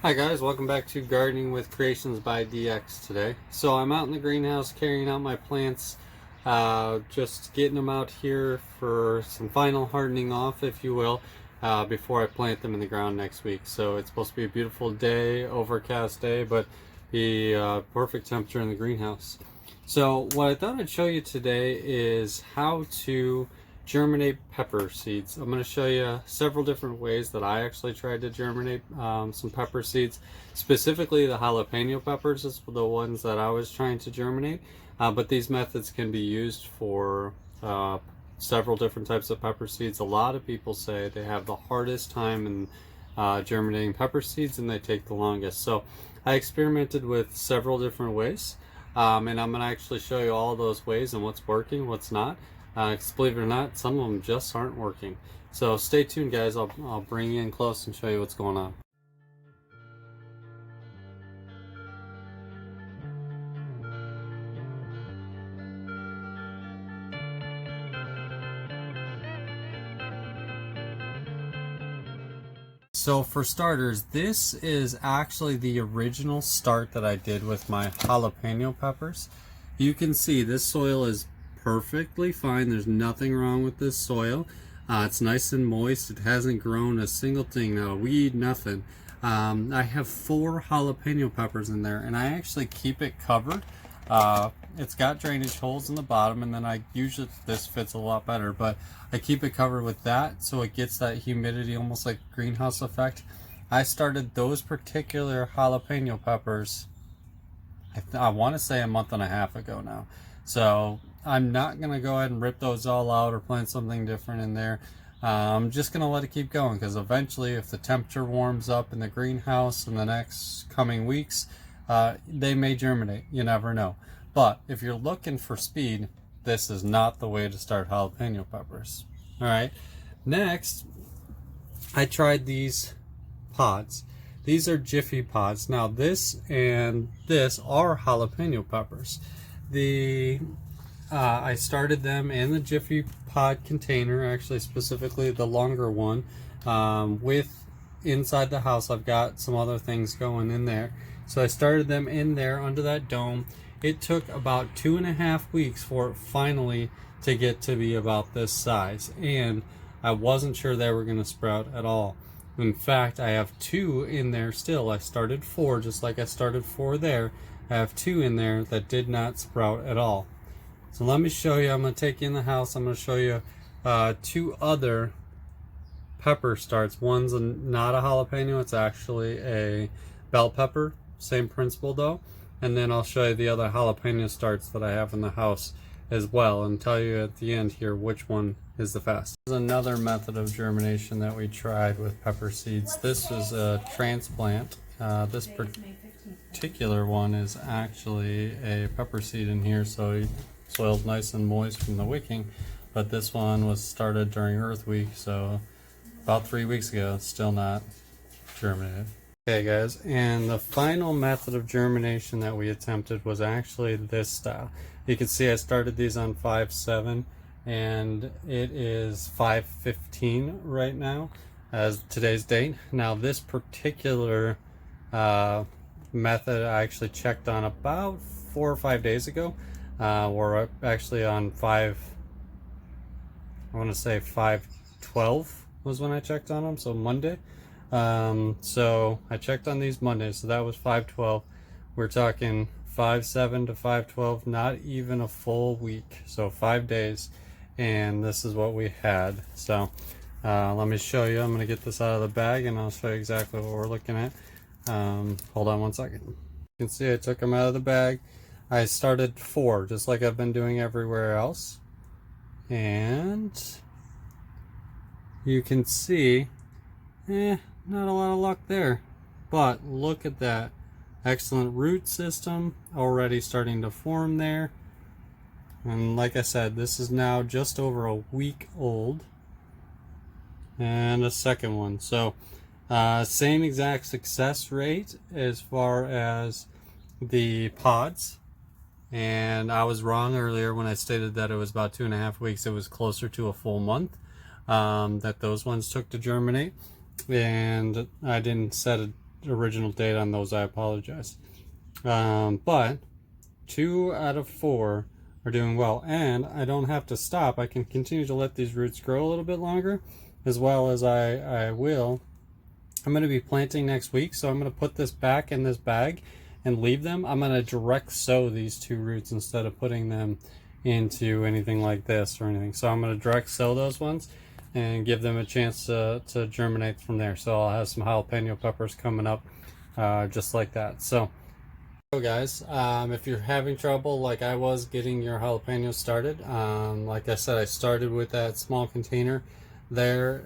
Hi guys, welcome back to Gardening with Creations by DX today. So I'm out in the greenhouse carrying out my plants, just getting them out here for some final hardening off, if you will, before I plant them in the ground next week. So it's supposed to be a beautiful day, overcast day, but be perfect temperature in the greenhouse. So what I thought I'd show you today is how to germinate pepper seeds. I'm going to show you several different ways that I actually tried to germinate some pepper seeds. Specifically the jalapeno peppers is the ones that I was trying to germinate, but these methods can be used for several different types of pepper seeds. A lot of people say they have the hardest time in germinating pepper seeds and they take the longest. So I experimented with several different ways, and I'm going to actually show you all those ways and what's working, what's not. Because believe it or not, some of them just aren't working. So stay tuned guys, I'll bring you in close and show you what's going on. So for starters, this is actually the original start that I did with my jalapeno peppers. You can see this soil is perfectly fine. There's nothing wrong with this soil. It's nice and moist. It hasn't grown a single thing, not a weed, nothing. I have 4 jalapeno peppers in there, and I actually keep it covered. It's got drainage holes in the bottom, and then I usually, this fits a lot better, but I keep it covered with that so it gets that humidity, almost like greenhouse effect. I started those particular jalapeno peppers, I want to say a month and a half ago now. So I'm not going to go ahead and rip those all out or plant something different in there. I'm just going to let it keep going, because eventually if the temperature warms up in the greenhouse in the next coming weeks, they may germinate. You never know. But if you're looking for speed, this is not the way to start jalapeno peppers. Alright, next I tried these pods. These are Jiffy pods. Now this and this are jalapeno peppers. I started them in the Jiffy pod container, actually specifically the longer one, with inside the house I've got some other things going in there. So I started them in there under that dome. It took about 2.5 weeks for it finally to get to be about this size, and I wasn't sure they were going to sprout at all. In fact, I have 2 in there still. I started 4 just like I started 4 there. I have 2 in there that did not sprout at all. So let me show you. I'm going to take you in the house. I'm going to show you 2 other pepper starts. One's not a jalapeno. It's actually a bell pepper. Same principle though. And then I'll show you the other jalapeno starts that I have in the house as well, and tell you at the end here which one is the fastest. This is another method of germination that we tried with pepper seeds. This is a transplant. This particular one is actually a pepper seed in here, so soil's nice and moist from the wicking, but this one was started during Earth Week, so about 3 weeks ago. It's still not germinated. Okay guys, and the final method of germination that we attempted was actually this style. You can see I started these on 5/7 and it is 5/15 right now as today's date. Now this particular method I actually checked on about 4 or 5 days ago. We're actually on 5, I want to say 5/12 was when I checked on them, so Monday. So I checked on these Mondays, so that was 5/12. We're talking 5/7 to 5/12, not even a full week, so 5 days, and this is what we had. So let me show you. I'm going to get this out of the bag and I'll show you exactly what we're looking at. Hold on one second. You can see I took them out of the bag. I started 4 just like I've been doing everywhere else, and you can see not a lot of luck there, but look at that. Excellent root system already starting to form there. And like I said, this is now just over a week old. And a second one. So same exact success rate as far as the pods. And I was wrong earlier when I stated that it was about 2.5 weeks. It was closer to a full month that those ones took to germinate. And I didn't set original date on those, I apologize. But 2 out of 4 are doing well, and I don't have to stop. I can continue to let these roots grow a little bit longer, as well as I will. I'm going to be planting next week, so I'm going to put this back in this bag and leave them. I'm going to direct sow these 2 roots instead of putting them into anything like this or anything. So I'm going to direct sow those ones and give them a chance to germinate from there. So I'll have some jalapeno peppers coming up just like that. So guys, if you're having trouble like I was getting your jalapenos started, like I said, I started with that small container there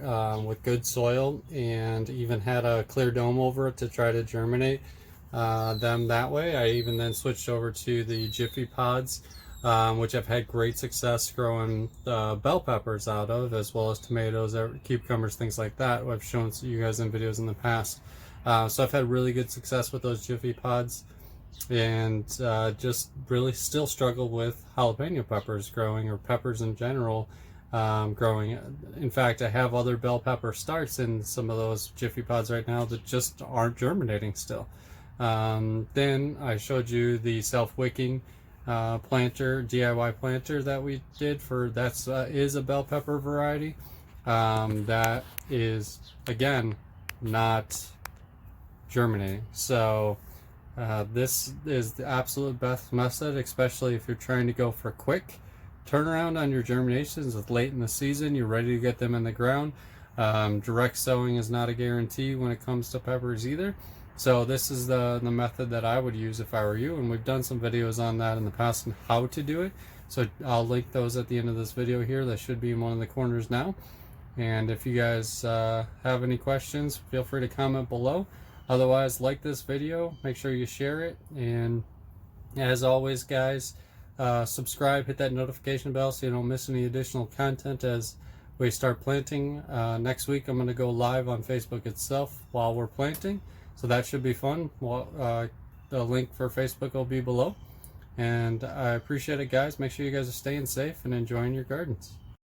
with good soil, and even had a clear dome over it to try to germinate them that way. I even then switched over to the Jiffy pods, which I've had great success growing bell peppers out of, as well as tomatoes, cucumbers, things like that. I've shown you guys in videos in the past. So I've had really good success with those Jiffy pods, and just really still struggle with jalapeno peppers growing, or peppers in general growing. In fact, I have other bell pepper starts in some of those Jiffy pods right now that just aren't germinating still. Then I showed you the self-wicking planter, DIY planter that we did for, is a bell pepper variety that is, again, not germinating. So this is the absolute best method, especially if you're trying to go for quick turnaround on your germinations. It's late in the season, you're ready to get them in the ground. Direct sowing is not a guarantee when it comes to peppers either. So this is the method that I would use if I were you, and we've done some videos on that in the past on how to do it. So I'll link those at the end of this video here. That should be in one of the corners now. And if you guys have any questions, feel free to comment below. Otherwise, like this video, make sure you share it, and as always guys, subscribe, hit that notification bell so you don't miss any additional content as we start planting. Next week I'm going to go live on Facebook itself while we're planting, so that should be fun. Well, the link for Facebook will be below, and I appreciate it guys. Make sure you guys are staying safe and enjoying your gardens.